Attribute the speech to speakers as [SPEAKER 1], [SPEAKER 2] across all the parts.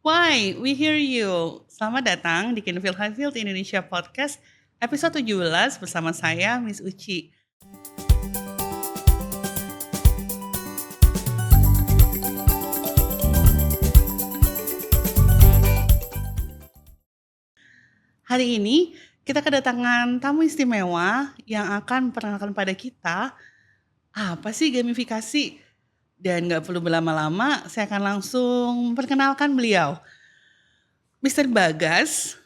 [SPEAKER 1] Why? We hear you. Selamat datang di Kinfield Highfield Indonesia Podcast episode 17 bersama saya, Miss Uci. Hari ini kita kedatangan tamu istimewa yang akan memperkenalkan pada kita apa sih gamifikasi. Dan gak perlu berlama-lama, saya akan langsung memperkenalkan beliau. Mr. Bagas,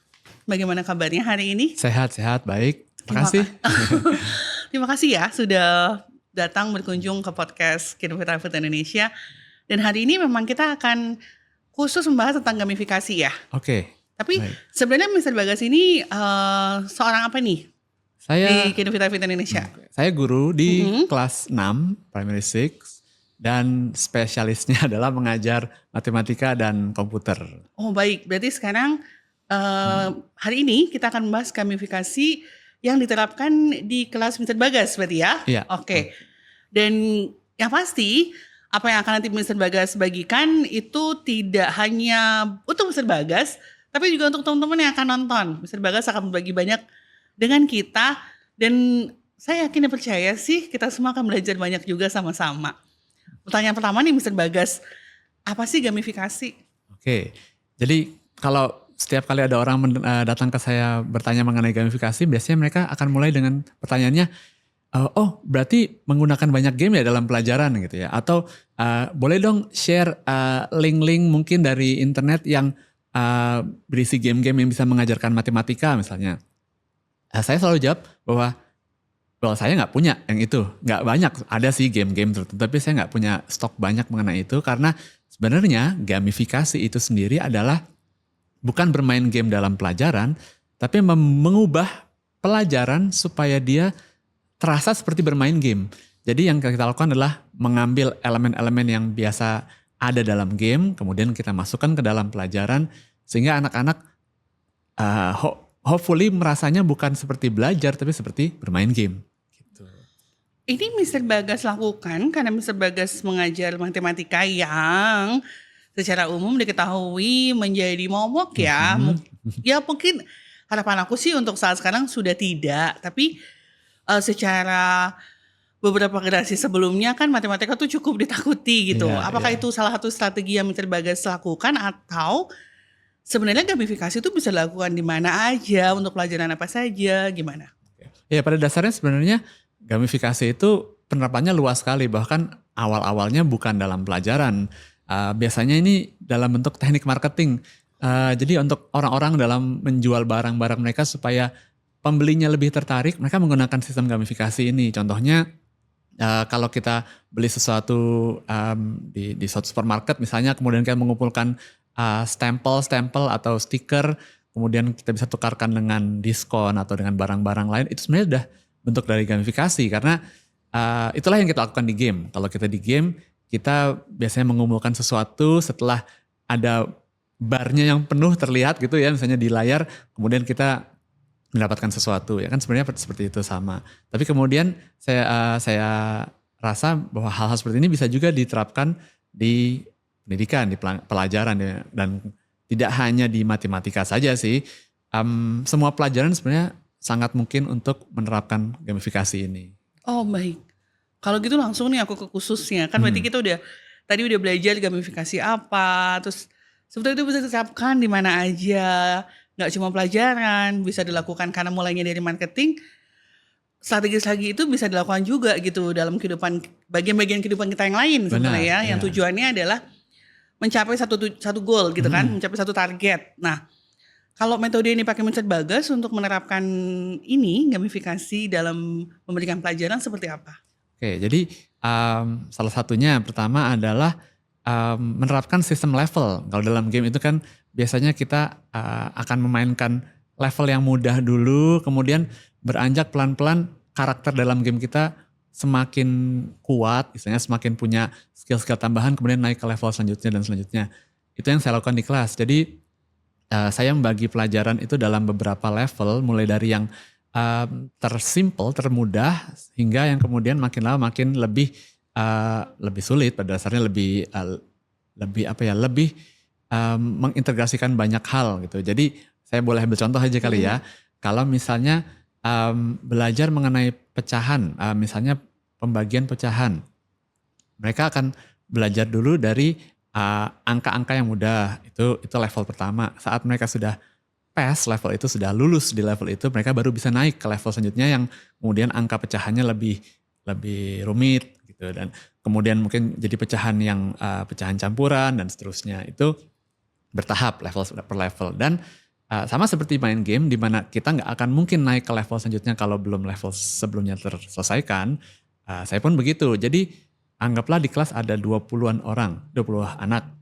[SPEAKER 1] bagaimana kabarnya hari ini?
[SPEAKER 2] Sehat, baik. Terima kasih.
[SPEAKER 1] Terima kasih ya sudah datang berkunjung ke podcast Kinfield Highfield Indonesia. Dan hari ini memang kita akan khusus membahas tentang gamifikasi ya.
[SPEAKER 2] Oke.
[SPEAKER 1] Tapi
[SPEAKER 2] baik.
[SPEAKER 1] sebenarnya Mr. Bagas ini seorang apa nih di Kinfield Highfield Indonesia?
[SPEAKER 2] Saya guru di kelas 6, primary 6. Dan spesialisnya adalah mengajar matematika dan komputer.
[SPEAKER 1] Oh baik, berarti sekarang hari ini kita akan membahas gamifikasi yang diterapkan di kelas Mr. Bagas berarti ya?
[SPEAKER 2] Iya.
[SPEAKER 1] Oke. Dan yang pasti apa yang akan nanti Mr. Bagas bagikan itu tidak hanya untuk Mr. Bagas, tapi juga untuk teman-teman yang akan nonton. Mr. Bagas akan berbagi banyak dengan kita dan saya yakin dan percaya sih kita semua akan belajar banyak juga sama-sama. Pertanyaan pertama nih Mr. Bagas, apa sih gamifikasi?
[SPEAKER 2] Oke, jadi kalau setiap kali ada orang datang ke saya bertanya mengenai gamifikasi, biasanya mereka akan mulai dengan pertanyaannya, oh berarti menggunakan banyak game ya dalam pelajaran gitu ya? Atau boleh dong share link-link mungkin dari internet yang berisi game-game yang bisa mengajarkan matematika misalnya. Saya selalu jawab bahwa saya nggak punya yang itu, nggak banyak. Ada sih game-game tertentu, tapi saya nggak punya stok banyak mengenai itu karena sebenarnya gamifikasi itu sendiri adalah bukan bermain game dalam pelajaran, tapi mengubah pelajaran supaya dia terasa seperti bermain game. Jadi yang kita lakukan adalah mengambil elemen-elemen yang biasa ada dalam game, kemudian kita masukkan ke dalam pelajaran sehingga anak-anak hopefully merasanya bukan seperti belajar tapi seperti bermain game.
[SPEAKER 1] Ini Mr. Bagas lakukan karena Mr. Bagas mengajar matematika yang secara umum diketahui menjadi momok ya. Ya mungkin harapan aku sih untuk saat sekarang sudah tidak. Tapi secara beberapa generasi sebelumnya kan matematika tuh cukup ditakuti gitu. Apakah itu salah satu strategi yang Mr. Bagas lakukan atau sebenarnya gamifikasi itu bisa dilakukan di mana aja untuk pelajaran apa saja, gimana?
[SPEAKER 2] Ya pada dasarnya sebenarnya gamifikasi itu penerapannya luas sekali, bahkan awal-awalnya bukan dalam pelajaran. Biasanya ini dalam bentuk teknik marketing. Jadi untuk orang-orang dalam menjual barang-barang mereka supaya pembelinya lebih tertarik, mereka menggunakan sistem gamifikasi ini. Contohnya kalau kita beli sesuatu di suatu supermarket misalnya, kemudian kita mengumpulkan stempel atau stiker, kemudian kita bisa tukarkan dengan diskon atau dengan barang-barang lain, itu sebenarnya udah bentuk dari gamifikasi karena itulah yang kita lakukan di game. Kalau kita di game, kita biasanya mengumpulkan sesuatu setelah ada barnya yang penuh terlihat gitu ya, misalnya di layar, kemudian kita mendapatkan sesuatu ya kan, sebenarnya seperti itu sama. Tapi kemudian saya rasa bahwa hal-hal seperti ini bisa juga diterapkan di pendidikan, di pelajaran ya, dan tidak hanya di matematika saja sih. Semua pelajaran sebenarnya sangat mungkin untuk menerapkan gamifikasi ini.
[SPEAKER 1] Oh baik. Kalau gitu langsung nih aku ke khususnya. Kan berarti kita tadi udah belajar gamifikasi apa. Terus sebetulnya itu bisa diterapkan di mana aja. Gak cuma pelajaran, bisa dilakukan karena mulainya dari marketing. Strategi-strategi itu bisa dilakukan juga gitu dalam kehidupan, bagian-bagian kehidupan kita yang lain sebenarnya ya. Yang tujuannya adalah mencapai satu goal gitu kan. Mencapai satu target. Nah, kalau metode ini pakai Mr. Bagas untuk menerapkan ini, gamifikasi dalam memberikan pelajaran seperti apa?
[SPEAKER 2] Oke, jadi salah satunya pertama adalah menerapkan sistem level. Kalau dalam game itu kan biasanya kita akan memainkan level yang mudah dulu, kemudian beranjak pelan-pelan karakter dalam game kita semakin kuat, misalnya semakin punya skill-skill tambahan, kemudian naik ke level selanjutnya dan selanjutnya. Itu yang saya lakukan di kelas. Jadi saya membagi pelajaran itu dalam beberapa level, mulai dari yang tersimpel, termudah, hingga yang kemudian makin lama makin lebih sulit, pada dasarnya lebih mengintegrasikan banyak hal gitu. Jadi saya boleh ambil contoh aja kali ya. Kalau misalnya belajar mengenai pecahan, misalnya pembagian pecahan, mereka akan belajar dulu dari angka-angka yang mudah. Itu level pertama. Saat mereka sudah pass level itu, sudah lulus di level itu, mereka baru bisa naik ke level selanjutnya yang kemudian angka pecahannya lebih rumit gitu, dan kemudian mungkin jadi pecahan yang pecahan campuran dan seterusnya. Itu bertahap level per level, dan sama seperti main game di mana kita nggak akan mungkin naik ke level selanjutnya kalau belum level sebelumnya terselesaikan. Saya pun begitu. Jadi anggaplah di kelas ada 20-an orang, 20 anak.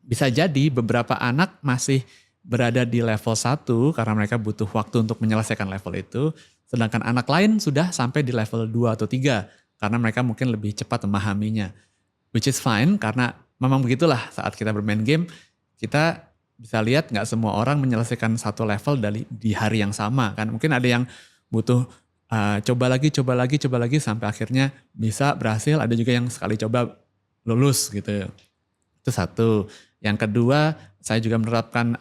[SPEAKER 2] Bisa jadi beberapa anak masih berada di level 1 karena mereka butuh waktu untuk menyelesaikan level itu. Sedangkan anak lain sudah sampai di level 2 atau 3 karena mereka mungkin lebih cepat memahaminya. Which is fine karena memang begitulah saat kita bermain game, kita bisa lihat gak semua orang menyelesaikan satu level di hari yang sama kan. Mungkin ada yang butuh coba lagi sampai akhirnya bisa berhasil. Ada juga yang sekali coba lulus gitu. Itu satu. Yang kedua, saya juga menerapkan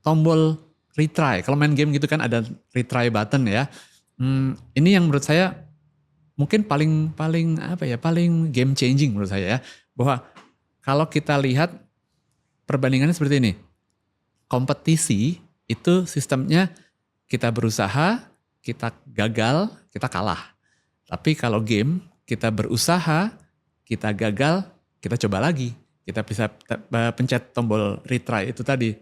[SPEAKER 2] tombol retry. Kalau main game gitu kan ada retry button ya. Ini yang menurut saya mungkin paling game changing menurut saya ya. Bahwa kalau kita lihat perbandingannya seperti ini. Kompetisi itu sistemnya kita berusaha, kita gagal, kita kalah. Tapi kalau game, kita berusaha, kita gagal, kita coba lagi. Kita bisa pencet tombol retry itu tadi.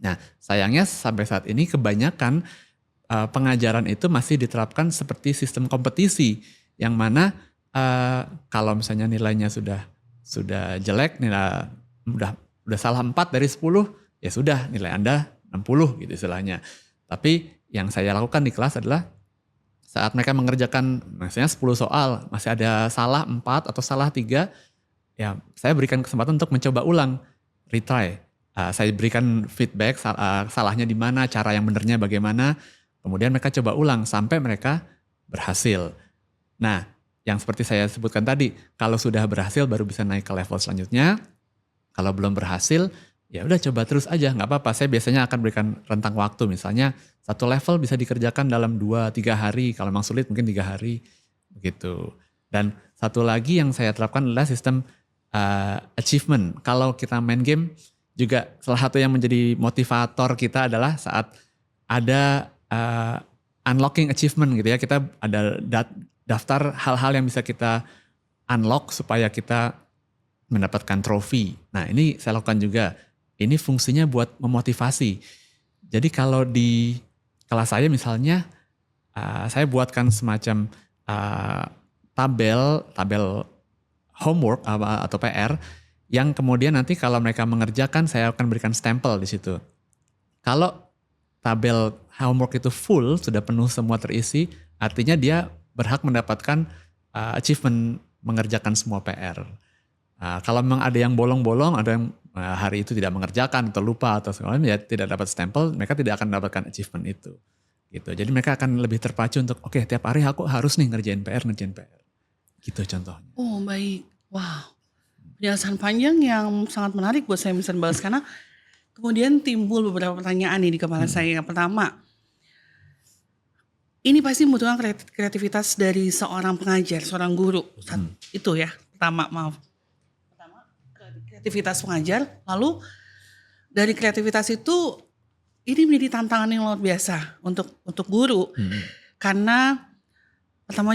[SPEAKER 2] Nah, sayangnya sampai saat ini kebanyakan pengajaran itu masih diterapkan seperti sistem kompetisi. Yang mana kalau misalnya nilainya sudah jelek, nilai udah salah 4 dari 10, ya sudah nilai Anda 60 gitu istilahnya. Tapi yang saya lakukan di kelas adalah saat mereka mengerjakan misalnya 10 soal, masih ada salah 4 atau salah 3, ya saya berikan kesempatan untuk mencoba ulang, retry. Saya berikan feedback salahnya di mana, cara yang benernya bagaimana, kemudian mereka coba ulang sampai mereka berhasil. Nah, yang seperti saya sebutkan tadi, kalau sudah berhasil baru bisa naik ke level selanjutnya. Kalau belum berhasil, ya udah coba terus aja, nggak apa-apa. Saya biasanya akan berikan rentang waktu, misalnya satu level bisa dikerjakan dalam 2-3 hari, kalau memang sulit mungkin 3 hari, begitu. Dan satu lagi yang saya terapkan adalah sistem achievement. Kalau kita main game, juga salah satu yang menjadi motivator kita adalah saat ada unlocking achievement gitu ya, kita ada daftar hal-hal yang bisa kita unlock supaya kita mendapatkan trofi. Nah ini saya lakukan juga. Ini fungsinya buat memotivasi. Jadi kalau di kelas saya misalnya, saya buatkan semacam tabel homework atau PR, yang kemudian nanti kalau mereka mengerjakan saya akan berikan stempel di situ. Kalau tabel homework itu full, sudah penuh semua terisi, artinya dia berhak mendapatkan achievement mengerjakan semua PR. Kalau memang ada yang bolong-bolong, ada yang hari itu tidak mengerjakan atau lupa atau segala macam, ya tidak dapat stempel, mereka tidak akan mendapatkan achievement itu. Gitu. Jadi mereka akan lebih terpacu untuk oke, tiap hari aku harus nih ngerjain PR. Gitu contohnya.
[SPEAKER 1] Oh baik, wow. Penjelasan panjang yang sangat menarik buat saya bisa bahas karena kemudian timbul beberapa pertanyaan nih di kepala saya. Yang pertama, ini pasti membutuhkan kreativitas dari seorang pengajar, seorang guru. Itu ya, pertama kreativitas pengajar. Lalu dari kreativitas itu ini menjadi tantangan yang luar biasa untuk guru. Karena pertama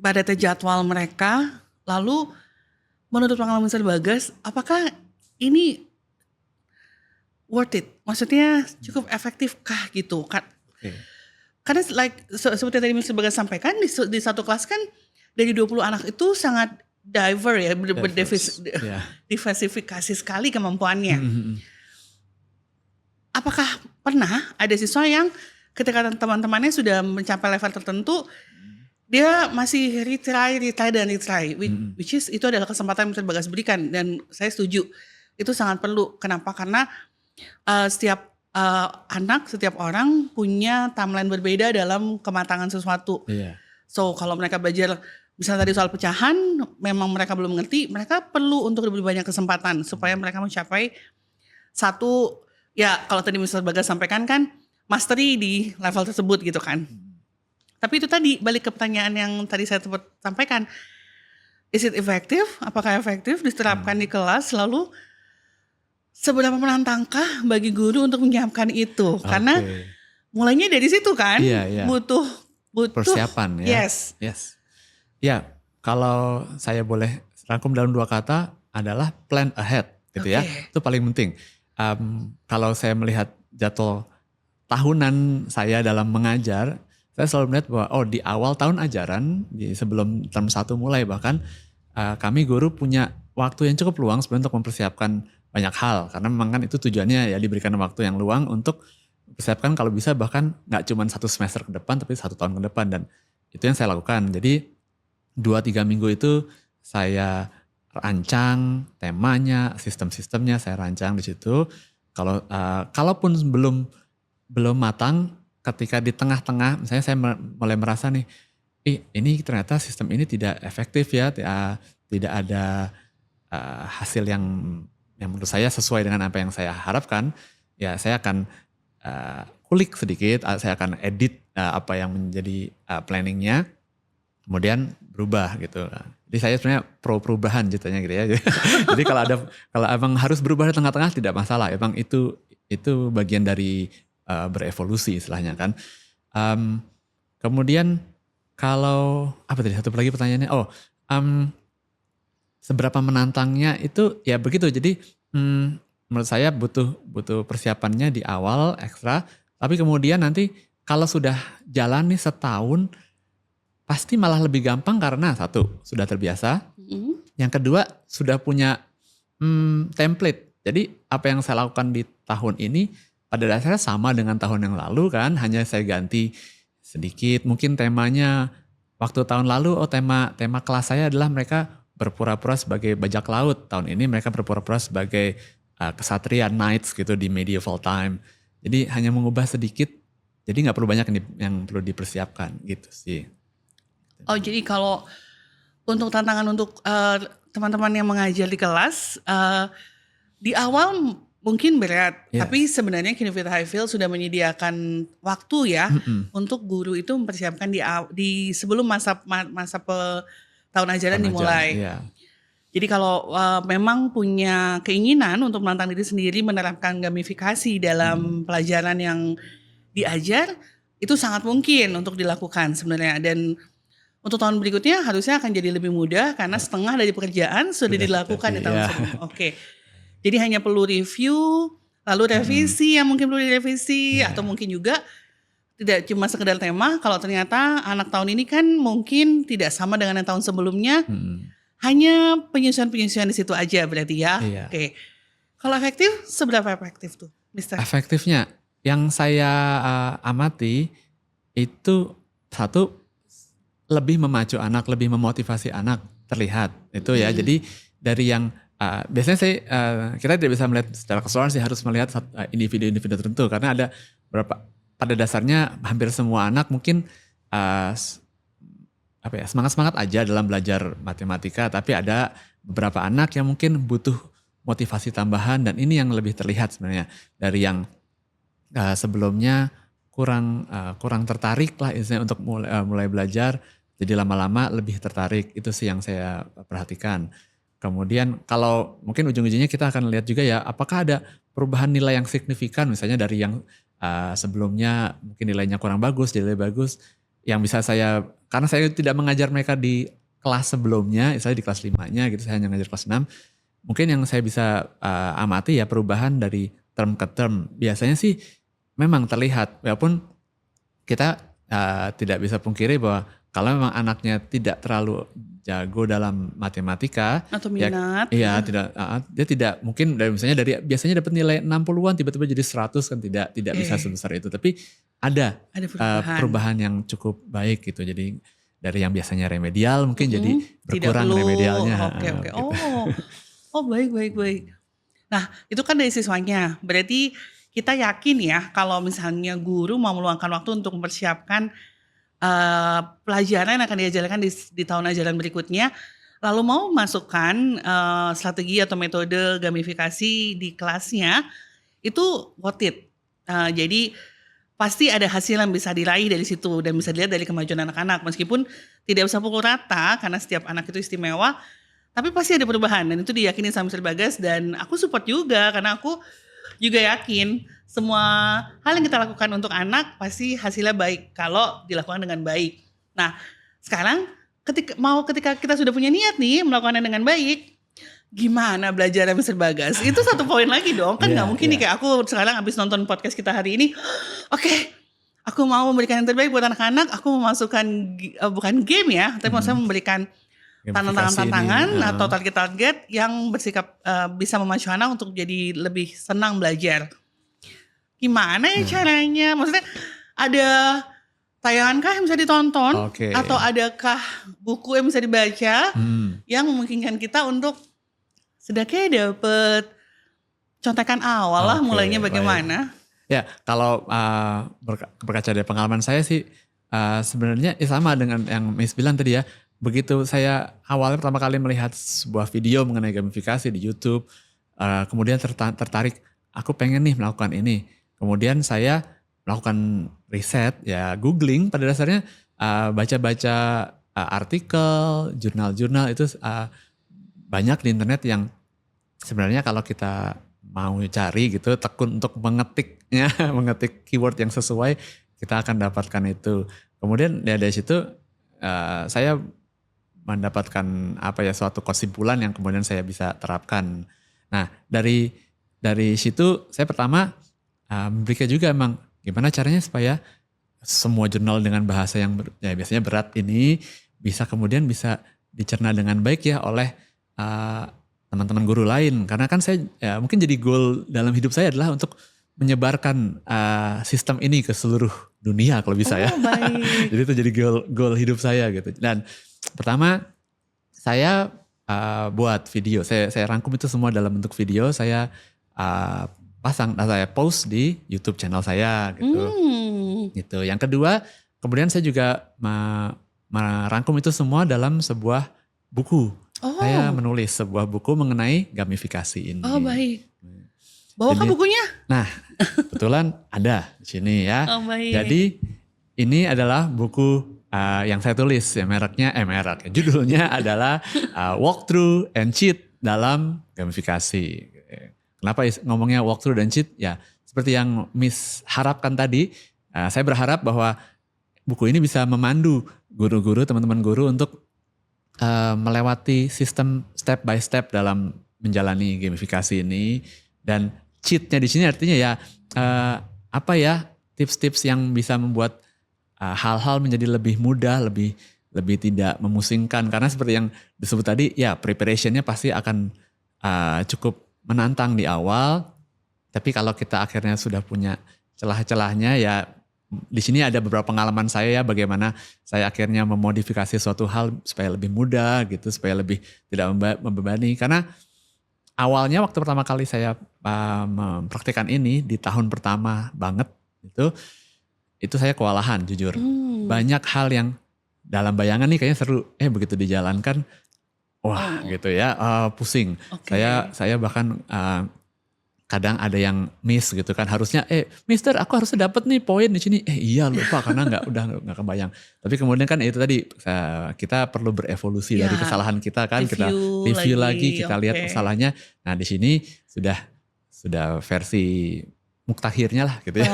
[SPEAKER 1] padatnya jadwal mereka, lalu menurut pengalaman Mr. Bagas, apakah ini worth it? Maksudnya cukup efektifkah gitu? Karena seperti tadi Mr. Bagas sampaikan, di satu kelas kan dari 20 anak itu sangat diversifikasi sekali kemampuannya. Apakah pernah ada siswa yang ketika teman-temannya sudah mencapai level tertentu, dia masih retry, which is itu adalah kesempatan yang Mr. Bagas berikan, dan saya setuju itu sangat perlu. Kenapa? Karena setiap anak, setiap orang punya timeline berbeda dalam kematangan sesuatu. So kalau mereka belajar misalnya tadi soal pecahan, memang mereka belum mengerti, mereka perlu untuk lebih banyak kesempatan supaya mereka mencapai satu, ya kalau tadi Mr. Bagas sampaikan kan, mastery di level tersebut gitu kan. Tapi itu tadi balik ke pertanyaan yang tadi saya sampaikan, is it effective? Apakah efektif diterapkan di kelas? Lalu seberapa menantangkah bagi guru untuk menyiapkan itu? Karena mulainya dari situ kan, butuh
[SPEAKER 2] persiapan ya.
[SPEAKER 1] Yes.
[SPEAKER 2] Ya, kalau saya boleh rangkum dalam 2 kata adalah plan ahead gitu ya. Itu paling penting. Kalau saya melihat jadwal tahunan saya dalam mengajar, saya selalu melihat bahwa di awal tahun ajaran, sebelum term 1 mulai bahkan, kami guru punya waktu yang cukup luang sebenarnya untuk mempersiapkan banyak hal. Karena memang kan itu tujuannya ya diberikan waktu yang luang untuk mempersiapkan kalau bisa bahkan gak cuma 1 semester ke depan tapi 1 tahun ke depan. Dan itu yang saya lakukan. Jadi 2-3 minggu itu saya rancang temanya, sistem-sistemnya saya rancang di situ. Kalaupun belum matang, ketika di tengah-tengah, misalnya saya mulai merasa nih, ini ternyata sistem ini tidak efektif ya, tidak ada hasil yang menurut saya sesuai dengan apa yang saya harapkan, ya saya akan kulik sedikit, saya akan edit apa yang menjadi planningnya, kemudian berubah gitu. Jadi saya sebenarnya pro perubahan gitu ya. Jadi kalau emang harus berubah di tengah-tengah tidak masalah. Emang itu bagian dari berevolusi istilahnya kan. Kemudian kalau apa tadi satu lagi pertanyaannya? Seberapa menantangnya itu ya begitu. Jadi menurut saya butuh persiapannya di awal ekstra. Tapi kemudian nanti kalau sudah jalan nih setahun, pasti malah lebih gampang karena satu, sudah terbiasa. Yang kedua, sudah punya template. Jadi apa yang saya lakukan di tahun ini pada dasarnya sama dengan tahun yang lalu kan. Hanya saya ganti sedikit. Mungkin temanya waktu tahun lalu, tema kelas saya adalah mereka berpura-pura sebagai bajak laut. Tahun ini mereka berpura-pura sebagai kesatria knights gitu di medieval time. Jadi hanya mengubah sedikit. Jadi gak perlu banyak yang perlu dipersiapkan gitu sih.
[SPEAKER 1] Oh jadi kalau untuk tantangan untuk teman-teman yang mengajar di kelas, di awal mungkin berat, tapi sebenarnya Kineview Highfield sudah menyediakan waktu ya untuk guru itu mempersiapkan di sebelum masa tahun ajaran dimulai. Jadi kalau memang punya keinginan untuk menantang diri sendiri menerapkan gamifikasi dalam pelajaran yang diajar, itu sangat mungkin untuk dilakukan sebenarnya. Dan untuk tahun berikutnya harusnya akan jadi lebih mudah karena setengah dari pekerjaan sudah dilakukan di tahun sebelumnya. Jadi hanya perlu review, lalu revisi yang mungkin perlu direvisi, atau mungkin juga tidak cuma sekedar tema. Kalau ternyata anak tahun ini kan mungkin tidak sama dengan yang tahun sebelumnya, hanya penyesuaian di situ aja berarti ya. Kalau efektif, seberapa efektif tuh, Mister?
[SPEAKER 2] Efektifnya, yang saya amati itu satu, lebih memacu anak, lebih memotivasi anak terlihat itu ya. Jadi dari yang biasanya kita tidak bisa melihat secara keseluruhan sih, harus melihat individu-individu tertentu karena ada beberapa, pada dasarnya hampir semua anak mungkin semangat aja dalam belajar matematika, tapi ada beberapa anak yang mungkin butuh motivasi tambahan dan ini yang lebih terlihat sebenarnya dari yang sebelumnya kurang tertarik lah istilahnya untuk mulai belajar. Jadi lama-lama lebih tertarik, itu sih yang saya perhatikan. Kemudian kalau mungkin ujung-ujungnya kita akan lihat juga ya, apakah ada perubahan nilai yang signifikan misalnya dari yang sebelumnya mungkin nilainya kurang bagus, jadi lebih bagus. Yang bisa karena saya tidak mengajar mereka di kelas sebelumnya, misalnya di kelas 5-nya gitu, saya hanya ngajar kelas 6. Mungkin yang saya bisa amati ya perubahan dari term ke term. Biasanya sih memang terlihat, walaupun kita tidak bisa pungkiri bahwa kalau memang anaknya tidak terlalu jago dalam matematika
[SPEAKER 1] atau minat,
[SPEAKER 2] dia tidak mungkin misalnya biasanya dapat nilai 60-an tiba-tiba jadi 100 kan tidak bisa sebesar itu, tapi ada perubahan yang cukup baik gitu. Jadi dari yang biasanya remedial mungkin jadi berkurang remedialnya.
[SPEAKER 1] Oh baik. Nah itu kan dari siswanya, berarti kita yakin ya kalau misalnya guru mau meluangkan waktu untuk mempersiapkan pelajaran yang akan diajarkan di tahun ajaran berikutnya, lalu mau masukkan strategi atau metode gamifikasi di kelasnya, itu worth it. Jadi pasti ada hasil yang bisa diraih dari situ dan bisa dilihat dari kemajuan anak-anak. Meskipun tidak bisa pukul rata karena setiap anak itu istimewa, tapi pasti ada perubahan dan itu diyakini sama Mr. Bagas dan aku support juga karena aku juga yakin semua hal yang kita lakukan untuk anak pasti hasilnya baik kalau dilakukan dengan baik. Nah, sekarang ketika kita sudah punya niat nih melakukannya dengan baik, gimana belajar Mr. Bagas? Itu satu poin lagi dong. Kan nggak mungkin nih kayak aku sekarang habis nonton podcast kita hari ini. Oke, aku mau memberikan yang terbaik buat anak-anak. Aku memasukkan bukan game ya, tapi maksudnya memberikan tantangan atau target-target yang bersikap bisa memacu anak untuk jadi lebih senang belajar. Gimana ya caranya? Maksudnya ada tayangankah yang bisa ditonton? Atau adakah buku yang bisa dibaca yang memungkinkan kita untuk setidaknya dapat contekan awal lah mulainya bagaimana?
[SPEAKER 2] Ya, kalau berkaca dari pengalaman saya sih sebenarnya sama dengan yang Miss bilang tadi ya. Begitu saya awalnya pertama kali melihat sebuah video mengenai gamifikasi di YouTube, kemudian tertarik, aku pengen nih melakukan ini. Kemudian saya melakukan riset, ya googling pada dasarnya, baca-baca artikel, jurnal-jurnal itu banyak di internet yang sebenarnya kalau kita mau cari gitu, tekun untuk mengetiknya, mengetik keyword yang sesuai, kita akan dapatkan itu. Kemudian ya dari situ saya mendapatkan suatu kesimpulan yang kemudian saya bisa terapkan. Nah dari situ saya pertama berpikir juga emang gimana caranya supaya semua jurnal dengan bahasa yang biasanya berat ini bisa kemudian bisa dicerna dengan baik ya oleh teman-teman guru lain. Karena kan saya mungkin jadi goal dalam hidup saya adalah untuk menyebarkan sistem ini ke seluruh dunia kalau bisa ya.
[SPEAKER 1] Baik.
[SPEAKER 2] Jadi itu jadi goal hidup saya gitu. Dan pertama saya buat video, saya rangkum itu semua dalam bentuk video, saya saya post di YouTube channel saya gitu. Gitu. Yang kedua, kemudian saya juga merangkum itu semua dalam sebuah buku. Saya menulis sebuah buku mengenai gamifikasi ini.
[SPEAKER 1] Oh baik. Bawakah bukunya?
[SPEAKER 2] Nah, kebetulan ada di sini ya.
[SPEAKER 1] Oh baik.
[SPEAKER 2] Jadi ini adalah buku yang saya tulis ya, judulnya adalah Walkthrough and Cheat dalam Gamifikasi. Kenapa ngomongnya walkthrough dan cheat? Ya seperti yang Miss harapkan tadi, saya berharap bahwa buku ini bisa memandu guru-guru, teman-teman guru untuk melewati sistem step by step dalam menjalani gamifikasi ini. Dan cheatnya di sini artinya ya tips-tips yang bisa membuat hal-hal menjadi lebih mudah, lebih tidak memusingkan. Karena seperti yang disebut tadi, ya preparationnya pasti akan cukup menantang di awal. Tapi kalau kita akhirnya sudah punya celah-celahnya, ya di sini ada beberapa pengalaman saya ya, bagaimana saya akhirnya memodifikasi suatu hal supaya lebih mudah gitu, supaya lebih tidak membebani. Karena awalnya waktu pertama kali saya mempraktikkan ini di tahun pertama banget itu saya kewalahan jujur. Banyak hal yang dalam bayangan nih kayaknya seru, begitu dijalankan wah gitu ya, pusing. Saya bahkan kadang ada yang miss gitu kan, harusnya Mister aku harusnya dapat nih poin di sini, iya lupa karena nggak kebayang. Tapi kemudian kan itu tadi kita perlu berevolusi dari kesalahan kita kan, kita review lagi kita lihat kesalahannya. Nah di sini sudah versi muktakhirnya lah gitu ya.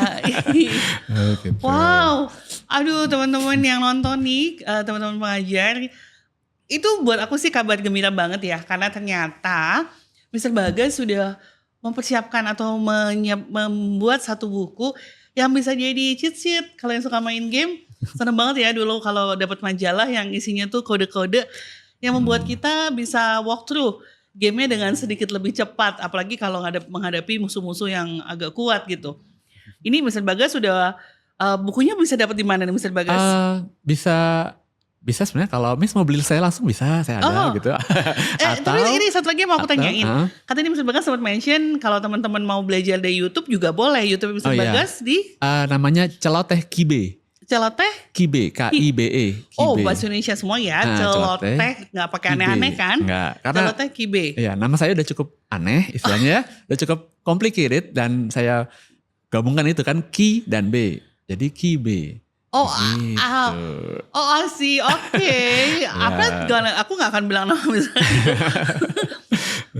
[SPEAKER 1] Gitu. Wow, aduh teman-teman yang nonton nih, teman-teman pengajar, itu buat aku sih kabar gembira banget ya, karena ternyata Mr. Bagas sudah mempersiapkan atau membuat satu buku yang bisa jadi cheat sheet. Kalau yang suka main game, seneng banget ya dulu kalau dapat majalah yang isinya tuh kode-kode yang membuat kita bisa walk through gamenya dengan sedikit lebih cepat, apalagi kalau menghadapi musuh-musuh yang agak kuat gitu. Ini Mr. Bagas sudah bukunya bisa dapat di mana nih Mr. Bagas?
[SPEAKER 2] Bisa sebenarnya kalau Miss mau beli saya langsung bisa, saya ada gitu.
[SPEAKER 1] Tapi ini satu lagi yang mau aku tanyain. Katanya Mr. Bagas sempat mention kalau teman-teman mau belajar dari YouTube juga boleh. YouTube Mr. Bagas di?
[SPEAKER 2] Namanya Celoteh Kibe.
[SPEAKER 1] Celoteh?
[SPEAKER 2] Kibe, Kibe.
[SPEAKER 1] Oh, bahasa Indonesia semua ya.
[SPEAKER 2] Nah,
[SPEAKER 1] celoteh, nggak pakai
[SPEAKER 2] Kibe.
[SPEAKER 1] aneh-aneh kan?
[SPEAKER 2] Enggak, karena
[SPEAKER 1] Celoteh kibe.
[SPEAKER 2] ya nama saya udah cukup aneh istilahnya ya, udah cukup complicated dan saya gabungkan itu kan Ki dan B. Jadi Kibe.
[SPEAKER 1] Oh,
[SPEAKER 2] Gitu.
[SPEAKER 1] I see. Oke. Aku nggak akan bilang nama misalnya.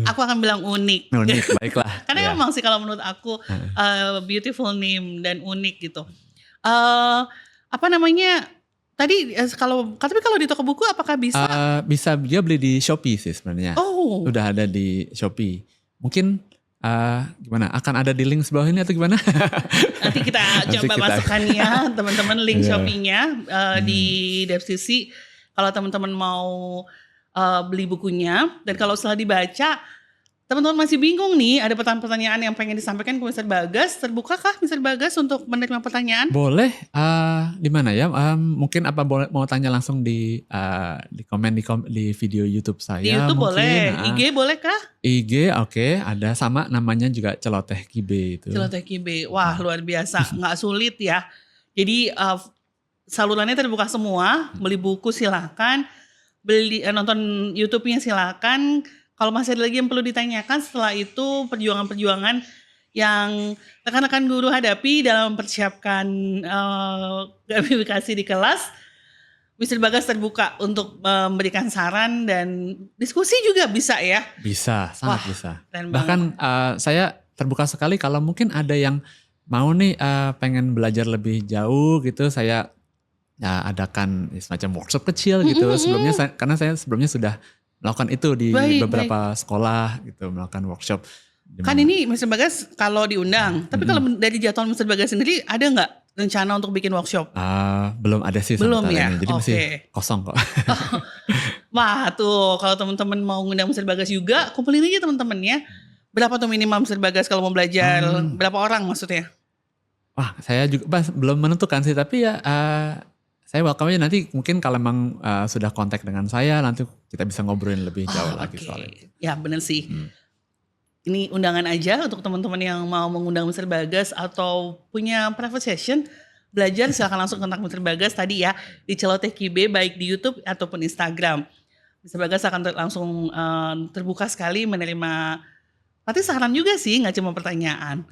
[SPEAKER 1] Aku akan bilang unik.
[SPEAKER 2] Unik, baiklah.
[SPEAKER 1] Karena
[SPEAKER 2] Ya.
[SPEAKER 1] memang sih kalau menurut aku beautiful name dan unik gitu. Apa namanya? Tadi tapi kalau di toko buku apakah bisa?
[SPEAKER 2] Bisa dia beli di Shopee sih sebenarnya.
[SPEAKER 1] Oh,
[SPEAKER 2] Udah ada di Shopee. Mungkin gimana? Akan ada di link sebelah ini atau gimana?
[SPEAKER 1] nanti kita
[SPEAKER 2] Nanti
[SPEAKER 1] coba
[SPEAKER 2] kita-
[SPEAKER 1] masukkan ya teman-teman link
[SPEAKER 2] Iya.
[SPEAKER 1] Shopee-nya di deskripsi kalau teman-teman mau beli bukunya. Dan kalau setelah dibaca teman-teman masih bingung nih, ada pertanyaan-pertanyaan yang pengen disampaikan ke Mr. Bagas, terbukakah Mr. Bagas untuk menerima pertanyaan?
[SPEAKER 2] Boleh di mana ya? Mungkin apa boleh mau tanya langsung di komen di video YouTube saya.
[SPEAKER 1] Di YouTube
[SPEAKER 2] mungkin.
[SPEAKER 1] boleh, IG boleh kah?
[SPEAKER 2] IG oke, ada sama namanya juga Celoteh Kibe itu.
[SPEAKER 1] Celoteh Kibe, wah luar biasa, nggak sulit ya. Jadi salurannya terbuka semua, beli buku silakan, nonton YouTube-nya silakan. Kalau masih ada lagi yang perlu ditanyakan setelah itu perjuangan-perjuangan yang rekan-rekan guru hadapi dalam mempersiapkan gamifikasi di kelas, Mr. Bagas terbuka untuk memberikan saran dan diskusi juga bisa ya.
[SPEAKER 2] Bisa, sangat
[SPEAKER 1] Wah,
[SPEAKER 2] bisa.
[SPEAKER 1] keren
[SPEAKER 2] Bahkan saya terbuka sekali kalau mungkin ada yang mau nih pengen belajar lebih jauh gitu, saya adakan semacam workshop kecil gitu. Sebelumnya karena saya sebelumnya sudah melakukan itu di beberapa sekolah gitu, melakukan workshop.
[SPEAKER 1] Kan ini Mr. Bagas kalau diundang, tapi kalau dari jadwal Mr. Bagas sendiri ada nggak rencana untuk bikin workshop?
[SPEAKER 2] Belum ada sih
[SPEAKER 1] Belum
[SPEAKER 2] sementara
[SPEAKER 1] ya?
[SPEAKER 2] ini, jadi masih
[SPEAKER 1] Oke.
[SPEAKER 2] kosong kok.
[SPEAKER 1] Wah tuh kalau teman-teman mau ngundang Mr. Bagas juga, kumpulin aja teman-temannya. Berapa tuh minimal Mr. Bagas kalau mau belajar? Berapa orang maksudnya?
[SPEAKER 2] Wah, saya juga belum menentukan sih, tapi ya saya welcome aja nanti mungkin kalau memang sudah kontak dengan saya nanti kita bisa ngobrolin lebih jauh lagi
[SPEAKER 1] Oke.
[SPEAKER 2] soal itu.
[SPEAKER 1] Ya bener sih. Ini undangan aja untuk teman-teman yang mau mengundang Mr. Bagas atau punya private session belajar, silakan langsung kontak Mr. Bagas tadi ya di Celoteh Kibe baik di YouTube ataupun Instagram. Mr. Bagas akan langsung terbuka sekali menerima berarti saran juga sih, nggak cuma pertanyaan.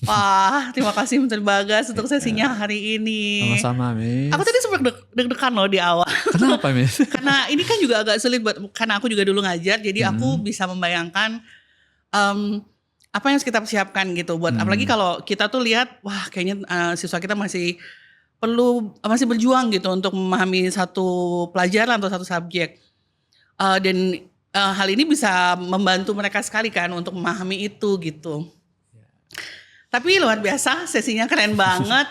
[SPEAKER 1] Wah, terima kasih Mr. Bagas untuk sesinya hari ini.
[SPEAKER 2] Sama-sama, Miss.
[SPEAKER 1] Aku tadi sempat deg-degan loh di awal.
[SPEAKER 2] Kenapa, Miss?
[SPEAKER 1] Karena ini kan juga agak sulit karena aku juga dulu ngajar, jadi aku bisa membayangkan apa yang harus kita persiapkan gitu buat apalagi kalau kita tuh lihat wah kayaknya siswa kita masih berjuang gitu untuk memahami satu pelajaran atau satu subjek dan hal ini bisa membantu mereka sekali kan untuk memahami itu gitu. Tapi luar biasa, sesinya keren banget.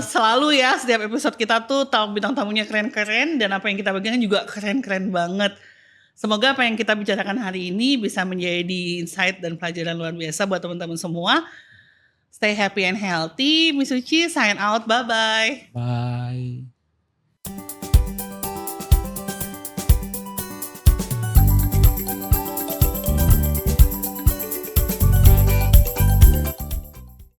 [SPEAKER 1] Selalu ya setiap episode kita tuh bintang tamunya keren-keren dan apa yang kita bagikan juga keren-keren banget. Semoga apa yang kita bicarakan hari ini bisa menjadi insight dan pelajaran luar biasa buat teman-teman semua. Stay happy and healthy. Miss Uci sign out. Bye-bye.
[SPEAKER 2] Bye.